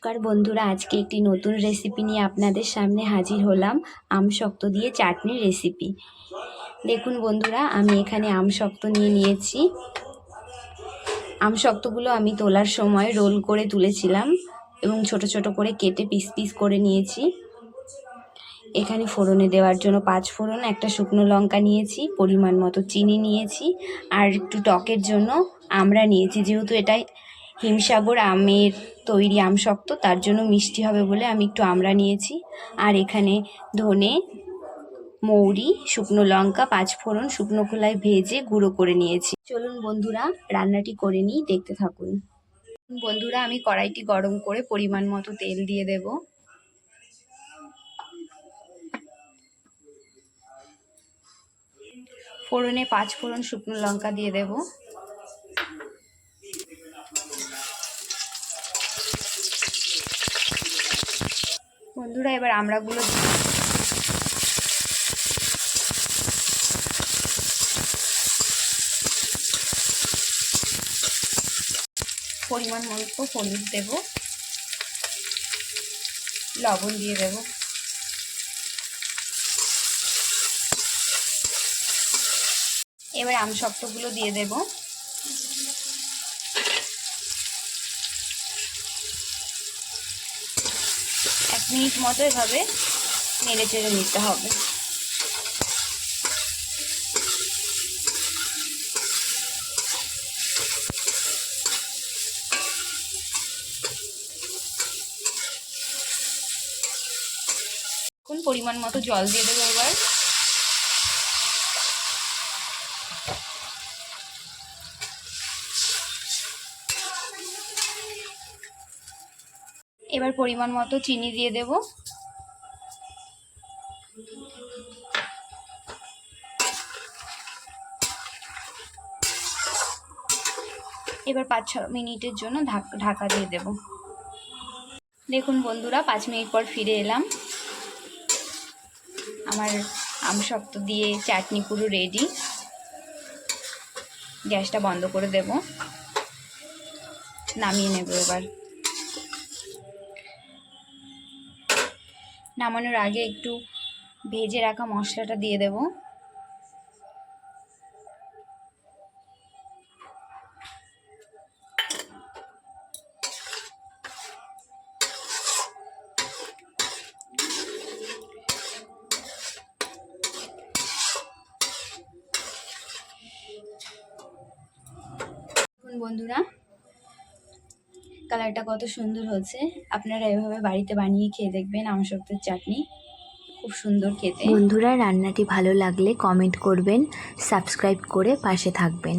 নমস্কার বন্ধুরা, আজকে একটি নতুন রেসিপি নিয়ে আপনাদের সামনে হাজির হলাম। আমশক্ত দিয়ে চাটনির রেসিপি। দেখুন বন্ধুরা, আমি এখানে আমশক্ত নিয়েছি। আমশক্তগুলো আমি তোলার সময় রোল করে তুলেছিলাম এবং ছোট ছোট করে কেটে পিস পিস করে নিয়েছি। এখানে ফোড়নে দেওয়ার জন্য 5 ফোড়ন, একটা শুকনো লঙ্কা নিয়েছি, পরিমাণ মতো চিনি নিয়েছি, আর একটু টকের জন্য আমড়া নিয়েছি। যেহেতু এটাই হিমসাগর আমের তৈরি আমশক্ত, তার জন্য মিষ্টি হবে বলে আমি একটু আমড়া নিয়েছি। আর এখানে ধনে, মৌরি, শুকনো লঙ্কা, 5 ফোড়ন শুকনো খোলায় ভেজে গুঁড়ো করে নিয়েছি। চলুন বন্ধুরা, রান্নাটি করে নিই, দেখতে থাকুন। বন্ধুরা, আমি কড়াইটি গরম করে পরিমাণ মতো তেল দিয়ে দেব। ফোড়নে 5 ফোড়ন শুকনো লঙ্কা দিয়ে দেব। বন্ধুরা, এবার আমড়াগুলো পরিমাণ মতো হলুদ দেব, লবণ দিয়ে দেব। এবার আমশক্তগুলো দিয়ে দেব। 1 মিনিট মতো এভাবে নেড়ে চেড়ে নিতে হবে। পরিমাণ মতো জল দিয়ে দেবো। এবার পরিমাণ মতো চিনি দিয়ে দেব। এবার 5-6 মিনিটের জন্য ঢাকা দিয়ে দেব। দেখুন বন্ধুরা, 5 মিনিট পর ফিরে এলাম। আমার আমশক্ত দিয়ে চাটনি পুরো রেডি। গ্যাসটা বন্ধ করে দেব, নামিয়ে নেব। এবার নামানোর আগে একটু ভেজে রাখা মশলাটা দিয়ে দেব। বন্ধুরা, কালারটা কত সুন্দর হচ্ছে। আপনারা এভাবে বাড়িতে বানিয়ে খেয়ে দেখবেন। আমশক্তের চাটনি খুব সুন্দর খেতে। বন্ধুরা, রান্নাটি ভালো লাগলে কমেন্ট করবেন, সাবস্ক্রাইব করে পাশে থাকবেন।